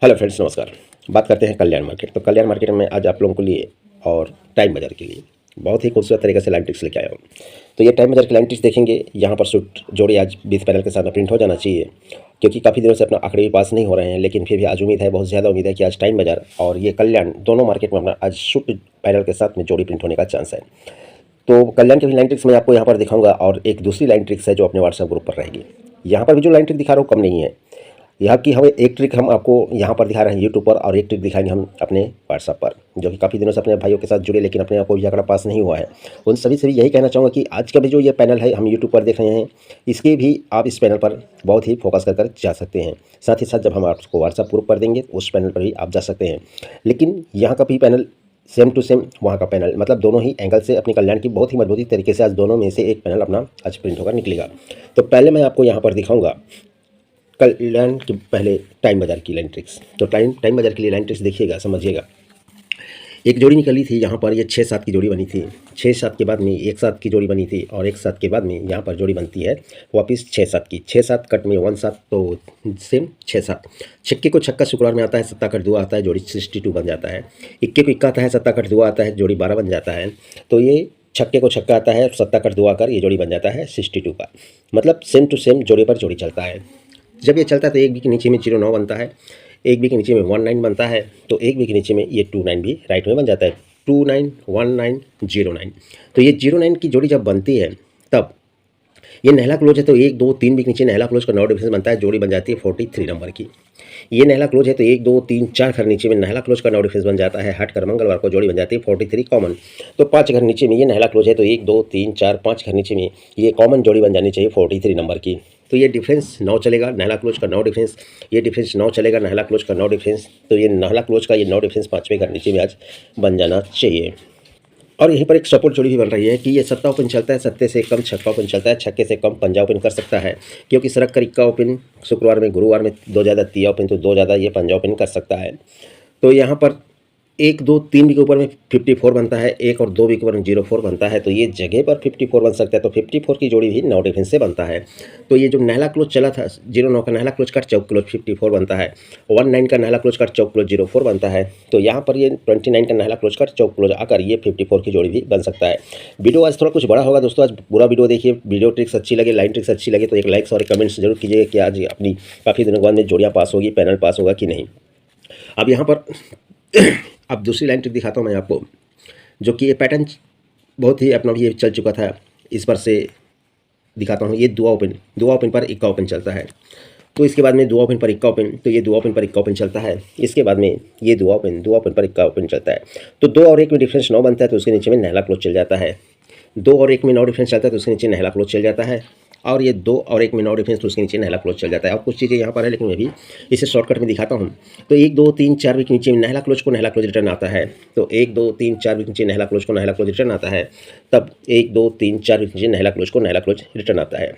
Hello friends, नमस्कार। बात करते हैं कल्याण मार्केट। तो कल्याण मार्केट में आज आप लोगों के लिए और टाइम बाजार के लिए बहुत ही खूबसूरत तरीके से लाइन ट्रिक्स लेके आया हूँ। तो ये टाइम बाजार की लाइन ट्रिक्स देखेंगे। यहाँ पर शूट जोड़ी आज 20 पैनल के साथ में प्रिंट हो जाना चाहिए, क्योंकि काफ़ी दिनों से अपना आंकड़े भी पास नहीं हो रहे हैं, लेकिन फिर भी आज उम्मीद है, बहुत ज़्यादा उम्मीद है कि आज टाइम बाजार और ये कल्याण दोनों मार्केट में अपना आज शूट पैनल के साथ में जोड़ी प्रिंट होने का चांस है। तो कल्याण की भी लाइन ट्रिक्स मैं आपको यहाँ पर दिखाऊंगा, और एक दूसरी लाइन ट्रिक्स है जो अपने व्हाट्सएप ग्रुप पर रहेगी। यहाँ पर भी जो लाइन ट्रिक दिखा रहा हूँ कम नहीं है। यहाँ की हमें एक ट्रिक हम आपको यहाँ पर दिखा रहे हैं यूट्यूब पर, और एक ट्रिक दिखाएंगे हम अपने व्हाट्सएप पर, जो कि काफ़ी दिनों से अपने भाइयों के साथ जुड़े लेकिन अपने आप को भी आंकड़ा पास नहीं हुआ है। उन सभी से भी यही कहना चाहूँगा कि आज का भी जो ये पैनल है हम यूट्यूब पर देख रहे हैं, इसके भी आप इस पैनल पर बहुत ही फोकस कर जा सकते हैं। साथ ही साथ जब हम आपको व्हाट्सएप ग्रुप पर देंगे उस पैनल पर भी आप जा सकते हैं। लेकिन यहाँ का भी पैनल सेम टू सेम वहाँ का पैनल, मतलब दोनों ही एंगल से अपनी कल्याण की बहुत ही मजबूती तरीके से आज दोनों में से एक पैनल अपना आज प्रिंट होकर निकलेगा। तो पहले मैं आपको यहाँ पर दिखाऊंगा कल्याण के पहले टाइम बाजार की लाइन ट्रिक्स। तो टाइम बाजार के लिए लाइन ट्रिक्स देखिएगा, समझिएगा। एक जोड़ी निकली थी यहाँ पर, ये 6-7 की जोड़ी बनी थी। 6-7 के बाद में 1-7 की जोड़ी बनी थी, और 1-7 के बाद में यहाँ पर जोड़ी बनती है वापस 6-7 की। 6-7 कट में 1-7, तो सेम 6-7। छक्के को छक्का शुक्रवार में आता है, सत्ता कट दुआ आता है, जोड़ी 62 बन जाता है। इक्के को इक्का आता है, सत्ता कट दुआ आता है, जोड़ी 12 बन जाता है। तो ये छक्के को छक्का आता है, सत्ता कट दुआ कर ये जोड़ी बन जाता है 62 का। मतलब सेम टू सेम जोड़ी पर जोड़ी चलता है। जब ये चलता है तो एक बी के नीचे में 09 बनता है, एक बी के नीचे में 19 बनता है, तो एक बी के नीचे में ये 29 भी राइट में बन जाता है। 29 19 09। तो ये 09 की जोड़ी जब बनती है तब ये नहला क्लोज है, तो 1 2 3 बी के नीचे नहला क्लोज का 9 डिफरेंस बनता है, जोड़ी बन जाती है 43 नंबर की। ये नहला क्लोज है तो 1 2 3 4 घर नीचे में नहला क्लोज का 9 डिफरेंस बन जाता है, हट कर मंगलवार को जोड़ी बन जाती है 43 कॉमन। तो 5 घर नीचे में ये नहला क्लोज है, तो 1 2 3 4 5 घर नीचे में ये कॉमन जोड़ी बन जानी चाहिए 43 नंबर की। तो ये डिफरेंस 9 चलेगा, नहला क्लोज का 9 डिफरेंस, ये डिफरेंस 9 चलेगा, नहला क्लोज का 9 डिफरेंस। तो ये नहला क्लोज का ये 9 डिफरेंस 5वें घर नीचे में आज बन जाना चाहिए। और यहीं पर एक सपोर्ट जोड़ी भी बन रही है कि ये सत्ता ओपन चलता है, सत्ते से कम छक्का ओपन चलता है, छक्के से कम पंजा ओपन कर सकता है, क्योंकि सरक कर इक्का ओपन शुक्रवार में, गुरुवार में 2 ज़्यादा तिया ओपन, तो 2 ज़्यादा ये पंजा ओपन कर सकता है। तो यहाँ पर 1 2 3 बी के ऊपर में 54 बनता है, 1 और 2 बी के ऊपर में 04 बनता है, तो ये जगह पर 54 बन सकता है। तो 54 की जोड़ी भी 9 डिफरेंस से बनता है। तो ये जो नहला क्लोज चला था 09 का नहला क्लोज कट चौक क्लोज 54 बनता है, 19 का नहला क्लोज कट चौक क्लोज 04 बनता है। तो यहाँ पर ये 29 का नहला क्लोज कट चौक क्लोज आकर ये 54 की जोड़ी भी बन सकता है। वीडियो आज थोड़ा कुछ बड़ा होगा दोस्तों, आज पूरा वीडियो देखिए। वीडियो ट्रिक्स अच्छी लगे, लाइन ट्रिक्स अच्छी लगे तो एक लाइक्स और कमेंट्स जरूर कीजिएगा कि आज अपनी काफ़ी दिनों के बाद में जोड़ियाँ पास होगी, पैनल पास होगा कि नहीं। अब यहाँ पर अब दूसरी लाइन ट्रिक दिखाता हूँ मैं आपको, जो कि ये पैटर्न बहुत ही अपना ये चल चुका था, इस पर से दिखाता हूँ। ये दुआ ओपन पर इक्का ओपन चलता है, तो इसके बाद में दुआ ओपन पर इक्का ओपन, तो ये दुआ ओपन पर इक्का ओपन चलता है। इसके बाद में ये दुआ ओपन पर इक्का ओपन चलता है। तो 2 और 1 में डिफरेंस 9 बनता है, तो उसके नीचे में नहला क्लोज चल जाता है। 2 और 1 में 9 डिफरेंस चलता है, तो उसके नीचे नहला क्लोज चल जाता है। और ये 2 और 1 में 9 डिफरेंस, तो उसके नीचे नहला क्लोज चल जाता है। और कुछ चीज़ें यहाँ पर है, लेकिन मैं भी इसे शॉर्टकट में दिखाता हूँ। तो 1 2 3 4 वीक नीचे नहला क्लोज को नहला क्लोज रिटर्न आता है, तो 1 2 3 4 वीक नीचे नहला क्लोज को नहला क्लोज रिटर्न आता है। तब 1 2 3 4 वीक नीचे नहला क्लोज को नहला क्लोज रिटर्न आता है।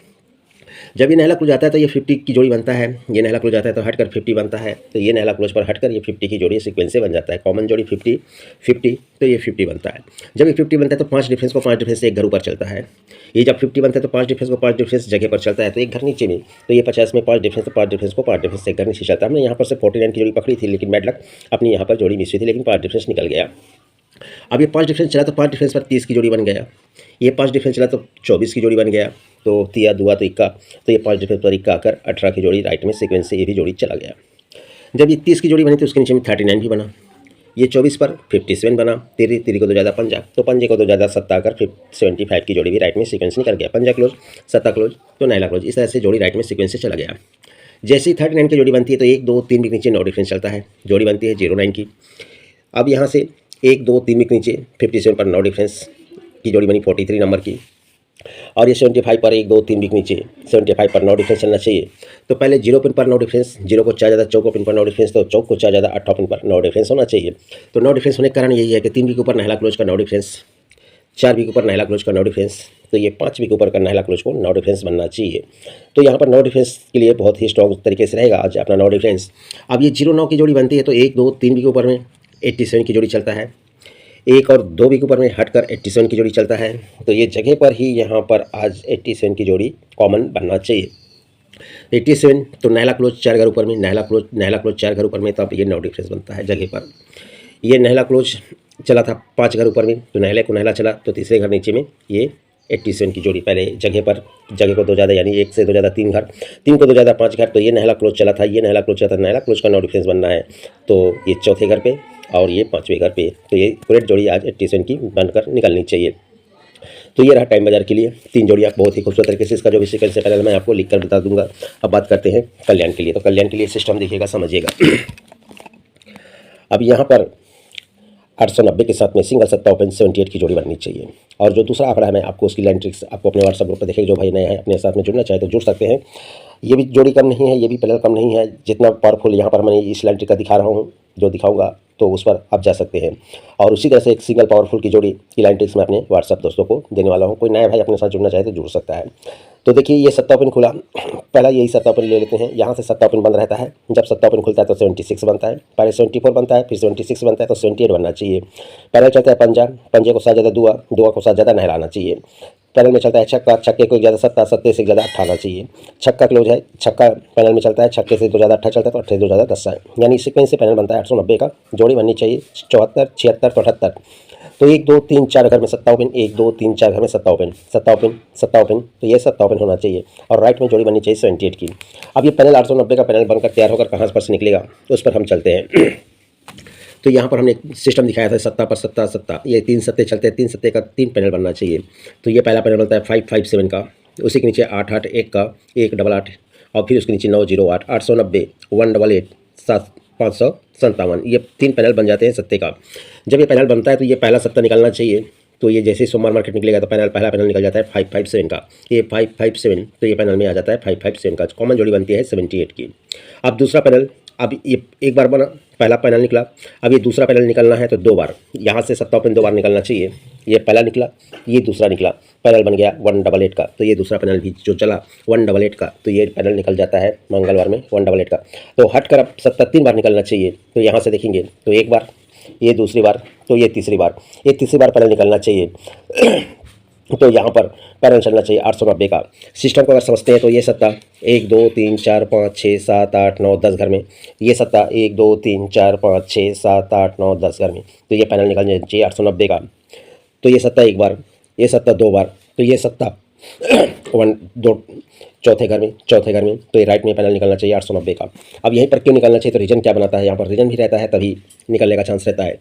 जब ये नहला क्लोज आता है तो ये 50 की जोड़ी बनता है, ये नहला क्लोज आता है तो हटकर 50 बनता है, तो ये नहला क्लोज पर हटकर ये 50 की जोड़ी सीक्वेंस से बन जाता है। कॉमन जोड़ी 50 50, तो ये 50 बनता है। जब ये 50 बनता है तो 5 डिफरेंस को 5 डिफरेंस से एक घर ऊपर चलता है। ये जब 50 बनता है तो 5 डिफरेंस को 5 डिफरेंस जगह पर चलता है, तो एक घर नीचे में, तो ये 50 में 5 डिफरेंस, तो 5 डिफरेंस को 5 डिफरेंस से एक घर नीचे चलता है। हमने यहाँ पर से 49 की जोड़ी पकड़ी थी, लेकिन बैड लक अपनी यहाँ पर जोड़ी मिस हुई थी, लेकिन 5 डिफरेंस निकल गया। अब ये 5 डिफरेंस चला तो 5 डिफरेंस पर 30 की जोड़ी बन गया। ये 5 डिफरेंस चला तो 24 की जोड़ी बन गया, तो तिया दुआ तो इक्का, तो ये 5 डिफरेंस पर इक्का आकर 18 की जोड़ी राइट में सीक्वेंस से ये भी जोड़ी चला गया। जब ये 30 की जोड़ी बनी तो उसके नीचे में 39 भी बना। ये 24 पर 57 बना, तिरी को 2 ज़्यादा पंजा, तो पंजे को 2 ज़्यादा सत्ता आकर 75 की जोड़ी भी राइट में सीक्वेंस निकल गया। पंजा क्लोज, सत्ता क्लोज, तो नहला क्लोज, इस तरह से जोड़ी राइट में सीक्वेंस से चला गया। जैसे ही 39 की जोड़ी बनती है तो 1 2 3 के नीचे 9 डिफरेंस चलता है, जोड़ी बनती है 09 की। अब यहाँ से 1 2 3 के नीचे 57 पर 9 डिफरेंस की जोड़ी बनी 43 नंबर की, और ये 75 पर 1 2 3 के नीचे 75 पर 9 डिफरेंस चलना चाहिए। तो पहले 0 पिन पर 9 डिफरेंस, 0 को 4 ज़्यादा चौक पिन पर 9 डिफरेंस, तो चौक को 4 ज़्यादा 8 पिन पर 9 डिफरेंस होना चाहिए। तो 9 डिफरेंस होने के कारण यही है कि 3 बी के ऊपर नहला क्लोज का 9 डिफरेंस, 4 बी के ऊपर नहला क्लोज का 9 डिफरेंस, तो ये 5 बी के ऊपर का नहला क्लोज को 9 डिफरेंस बनना चाहिए। तो यहाँ पर 9 डिफरेंस के लिए बहुत ही स्ट्रॉन्ग तरीके से रहेगा आज अपना 9 डिफरेंस। अब ये 09 की जोड़ी बनती है तो 1 2 3 बी के ऊपर में 87 की जोड़ी चलता है, 1 और 2 बी के ऊपर में हटकर 87 की जोड़ी चलता है, तो ये जगह पर ही यहाँ पर आज 87 की जोड़ी कॉमन बनना चाहिए। 87 तो नायला क्लोज 4 घर ऊपर में, नायला क्लोज 4 घर ऊपर में, तब ये 9 डिफरेंस बनता है जगह पर। ये नायला क्लोज चला था 5 घर ऊपर में, तो नायला को नायला चला तो तीसरे घर नीचे में ये 87 की जोड़ी पहले जगह पर, जगह को 2 ज़्यादा यानी 1 से 2 ज़्यादा 3 घर, 3 को 2 ज़्यादा 5 घर, तो ये नायला क्लोज चला था, ये नायला क्लोज चला था, नायला क्लोज का 9 डिफरेंस बनना है, तो ये चौथे घर पे और ये 5वें घर पे, तो ये करेक्ट जोड़ी आज 87 की बनकर निकलनी चाहिए। तो ये रहा टाइम बाजार के लिए 3 जोड़ियाँ, बहुत ही खूबसूरत तरीके से इसका जो भी सीक्वेंस है पहले मैं आपको लिख कर बता दूंगा। अब बात करते हैं कल्याण के लिए, तो कल्याण के लिए सिस्टम देखिएगा, समझिएगा। अब यहाँ पर 890 के साथ में सिंगल सत्ता ओपन 78 की जोड़ी बननी चाहिए। और जो दूसरा आंकड़ा है मैं आपको उसकी लाइन ट्रिक्स आपको अपने व्हाट्सएप ग्रुप पर देखेंगे, जो भाई नए हैं अपने साथ में जुड़ना चाहे तो जुड़ सकते हैं। ये भी जोड़ी कम नहीं है, ये भी पैनल कम नहीं है, जितना पावरफुल यहाँ पर मैं इस लाइन ट्रिक का दिखा रहा हूँ, जो दिखाऊंगा तो उस पर आप जा सकते हैं। और उसी तरह से एक सिंगल पावरफुल की जोड़ी की लाइन ट्रिक्स मैं अपने व्हाट्सएप दोस्तों को देने वाला हूँ, कोई नया भाई अपने साथ जुड़ना चाहे तो जुड़ सकता है। तो देखिए ये सत्ता ओपन खुला, पहला यही सत्ता ओपन ले लेते हैं, यहाँ से सत्ता ओपन बंद रहता है, जब सत्ता ओपन खुलता है तो 76 बनता है, पहले 74 बनता है, फिर 76 बनता है, तो 78 बनना चाहिए। पैनल चलता है पंजा, पंजे को साथ ज़्यादा दुआ, दुआ को साथ ज़्यादा नहलाना चाहिए। पैनल में चलता है छक्का, छक्के को ज़्यादा सत्ता, सत्ते से ज़्यादा अट्ठा आना चाहिए। छक्का क्लोज है, छक्का पैनल में चलता है, छक्के से 2 ज़्यादा अट्ठा चलता है, तो अट्ठे 2 ज़्यादा 10 है, यानी सीक्वेंस से पैनल बनता है 890 का, जोड़ी बननी चाहिए 74, 76 तो 78। तो 1 2 3 4 घर में सत्ता ओपन, 1 2 3 4 घर में सत्ता ओपन, सत्ता ओपन, सत्ता ओपन, तो ये सत्ता ओपन होना चाहिए। और राइट में जोड़ी बननी चाहिए 78 की। अब ये पैनल 890 का पैनल बनकर तैयार होकर कहाँ पर से निकलेगा उस पर हम चलते हैं। तो यहाँ पर हमने एक सिस्टम दिखाया था, सत्ता पर सत्ता सत्ता, ये 3 सत्ते चलते हैं, 3 सत्ते का 3 पैनल बनना चाहिए। तो ये पहला पैनल बनता है 557 का, उसी के नीचे 881 का, 188 और फिर उसके नीचे 908, 890, 188, 557, ये 3 पैनल बन जाते हैं सत्ते का। जब ये पैनल बनता है तो ये पहला सत्ता निकलना चाहिए, तो ये जैसे ही सोमवार मार्केट निकलेगा तो पहला पैनल निकल जाता है 557 का, ये 557, तो ये पैनल में आ जाता है 557 का, कॉमन जोड़ी बनती है 78 की। अब दूसरा पैनल, अब ये एक बार बना, पहला पैनल निकला, अब ये दूसरा पैनल निकलना है तो 2 बार, यहाँ से सत्ता ओपन 2 बार निकलना चाहिए। ये पहला निकला, ये दूसरा निकला, पैनल बन गया 188 का, तो ये दूसरा पैनल भी जो चला 188 का, तो ये पैनल निकल जाता है मंगलवार में 188 का। तो हट कर अब सत्ता 3 बार निकलना चाहिए, तो यहाँ से देखेंगे तो एक बार, ये दूसरी बार, तो ये तीसरी बार, ये तीसरी बार पैनल निकलना चाहिए। तो यहाँ पर पैनल चलना चाहिए 890 का। सिस्टम को अगर समझते हैं तो ये सत्ता 1 2 3 4 5 6 7 8 9 10 घर में, ये सत्ता 1 2 3 4 5 6 7 8 9 10 घर में, तो ये पैनल निकलना चाहिए 890 का। तो ये सत्ता एक बार, ये सत्ता 2 बार, तो ये सत्ता 1 2 चौथे घर में, तो ये राइट में पैनल निकलना चाहिए 890 का। अब यहीं पर क्यों निकलना चाहिए, तो रीजन क्या बनाता है, यहाँ पर रीजन भी रहता है तभी निकलने का चांस रहता है।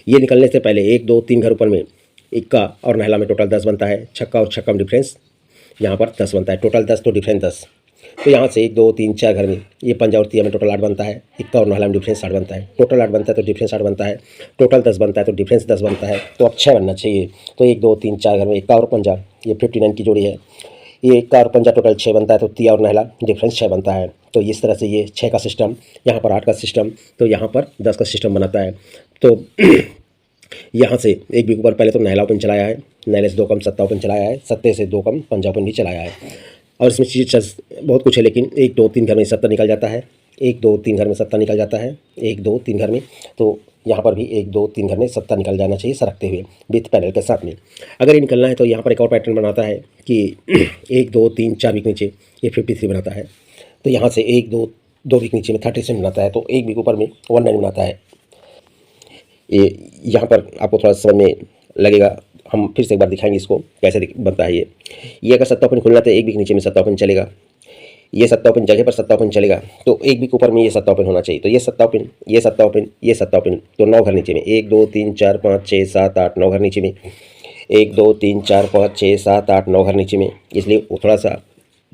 ये निकलने से पहले 1 2 3 घर ऊपर में इक्का और नहला में टोटल 10 बनता है, छक्का और छक्का में डिफरेंस यहाँ पर 10 बनता है, टोटल 10 तो डिफरेंस 10। तो यहाँ से 1 2 3 4 घर में ये पंजा और तिया में टोटल 8 बनता है, इक्का और नहला में डिफरेंस 8 बनता है, टोटल 8 बनता है तो डिफरेंस 8 बनता है, टोटल 10 बनता है तो डिफरेंस 10 बनता है, तो अब 6 बनना चाहिए। तो 1 2 3 4 घर में इक्का और पंजा, ये 59 की जोड़ी है, ये इक्का और पंजा टोटल 6 बनता है, तो तिया और नहला डिफरेंस 6 बनता है। तो इस तरह से ये 6 का सिस्टम, यहाँ पर 8 का सिस्टम, तो यहाँ पर 10 का सिस्टम बनाता है। तो यहाँ से एक भी ऊपर पहले तो नहला ओपन चलाया है, नहले से 2 कम सत्ता ओपन चलाया है, सत्ते से 2 कम पंजा ओपन भी चलाया है। और इसमें चीज़ बहुत कुछ है, लेकिन 1 2 3 घर में सत्ता निकल जाता है, 1 2 3 घर में सत्ता निकल जाता है, 1 2 3 घर में, तो यहाँ पर भी 1 2 3 घर में सत्ता निकल जाना चाहिए सरकते हुए विथ पैनल के साथ में। अगर ये निकलना है तो यहाँ पर एक और पैटर्न बनाता है कि 1 2 3 4 वीक नीचे ये 53 बनाता है, तो यहाँ से 1 2 वीक नीचे में 37 बनाता है, तो 1 वीक ऊपर में 19 बनाता है। ये यहाँ पर आपको थोड़ा समझ में लगेगा, हम फिर से एक बार दिखाएंगे इसको कैसे बनता है। ये अगर सत्ता ओपन खुलना तो 1 वीक नीचे में सत्ता ओपन चलेगा, ये सत्ता ओपन जगह पर सत्ता ओपन चलेगा, तो 1 वीक ऊपर में ये सत्ता ओपन होना चाहिए। तो ये सत्ता ओपन, ये सत्ता ओपन, ये सत्ता ओपन, तो 9 घर नीचे में 1 2 3 4 5 6 7 8 9 घर नीचे में, 1 2 3 4 5 6 7 8 9 घर नीचे में, इसलिए वो थोड़ा सा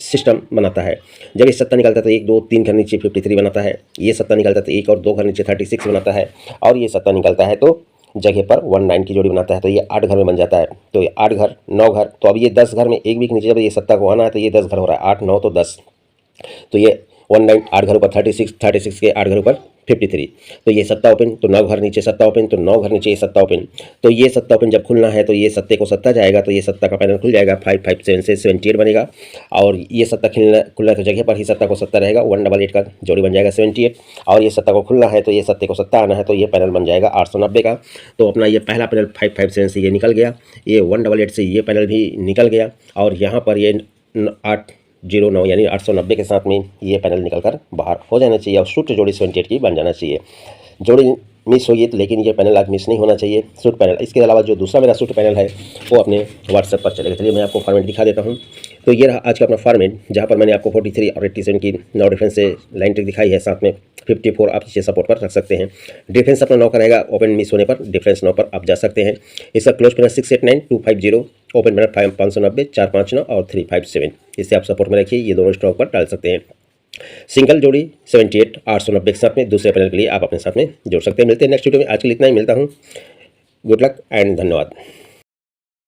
सिस्टम बनाता है। जब ये सत्ता निकलता है तो 1 2 3 घर नीचे 53 बनाता है, ये सत्ता निकलता है तो 1 और 2 घर नीचे 36 बनाता है, और ये सत्ता निकलता है तो जगह पर 19 की जोड़ी बनाता है, तो ये 8 घर में बन जाता है। तो ये 8 घर 9 घर, तो अब ये 10 घर में 1 वीक नीचे जब ये सत्ता को आना है तो ये 10 घर हो रहा है, 8 9 तो 10, तो ये 19 8 घर ऊपर 36 के 8 घर ऊपर 53, तो ये सत्ता ओपन तो 9 घर नीचे सत्ता ओपन, तो 9 घर नीचे ये सत्ता ओपन, तो ये सत्ता ओपन जब खुलना है तो ये सत्ते को सत्ता जाएगा, तो ये सत्ता का पैनल खुल जाएगा 557 से 78 बनेगा, और ये सत्ता खुलना है तो जगह पर ही सत्ता को सत्ता रहेगा, 188 का जोड़ी बन जाएगा 78, और ये सत्ता को खुलना है तो ये सत्ते को सत्ता आना है तो ये पैनल बन जाएगा 890 का। तो अपना ये पहला पैनल 557 से ये निकल गया, ये 188 से ये पैनल भी निकल गया, और यहाँ पर ये 8 09 यानी 890 के साथ में ये पैनल निकल कर बाहर हो जाना चाहिए और सूट जोड़ी 78 की बन जाना चाहिए। जोड़ी मिस होगी तो लेकिन ये पैनल आज मिस नहीं होना चाहिए सूट पैनल। इसके अलावा जो दूसरा मेरा सूट पैनल है वो अपने व्हाट्सएप पर चलेगा। चलिए मैं आपको फॉर्मेट दिखा देता हूँ। तो ये रहा आज का अपना फॉर्मेट, जहाँ पर मैंने आपको 43 और 87 की 9 डिफरेंस से लाइन ट्रिक दिखाई है, साथ में 54 आप इसे सपोर्ट पर रख सकते हैं। डिफरेंस अपना 9 का रहेगा, ओपन मिस होने पर डिफरेंस 9 पर आप जा सकते हैं। इसका क्लोज पैनल 689 250, ओपन पैनल 590 459 और 357, इसे आप सपोर्ट में रखिए। ये दोनों स्टॉक पर डाल सकते हैं। सिंगल जोड़ी 78 890 के साथ में दूसरे पैनल के लिए आप अपने साथ में जोड़ सकते हैं। मिलते हैं नेक्स्ट वीडियो में। आज के लिए इतना ही, मिलता हूँ। गुड लक एंड धन्यवाद।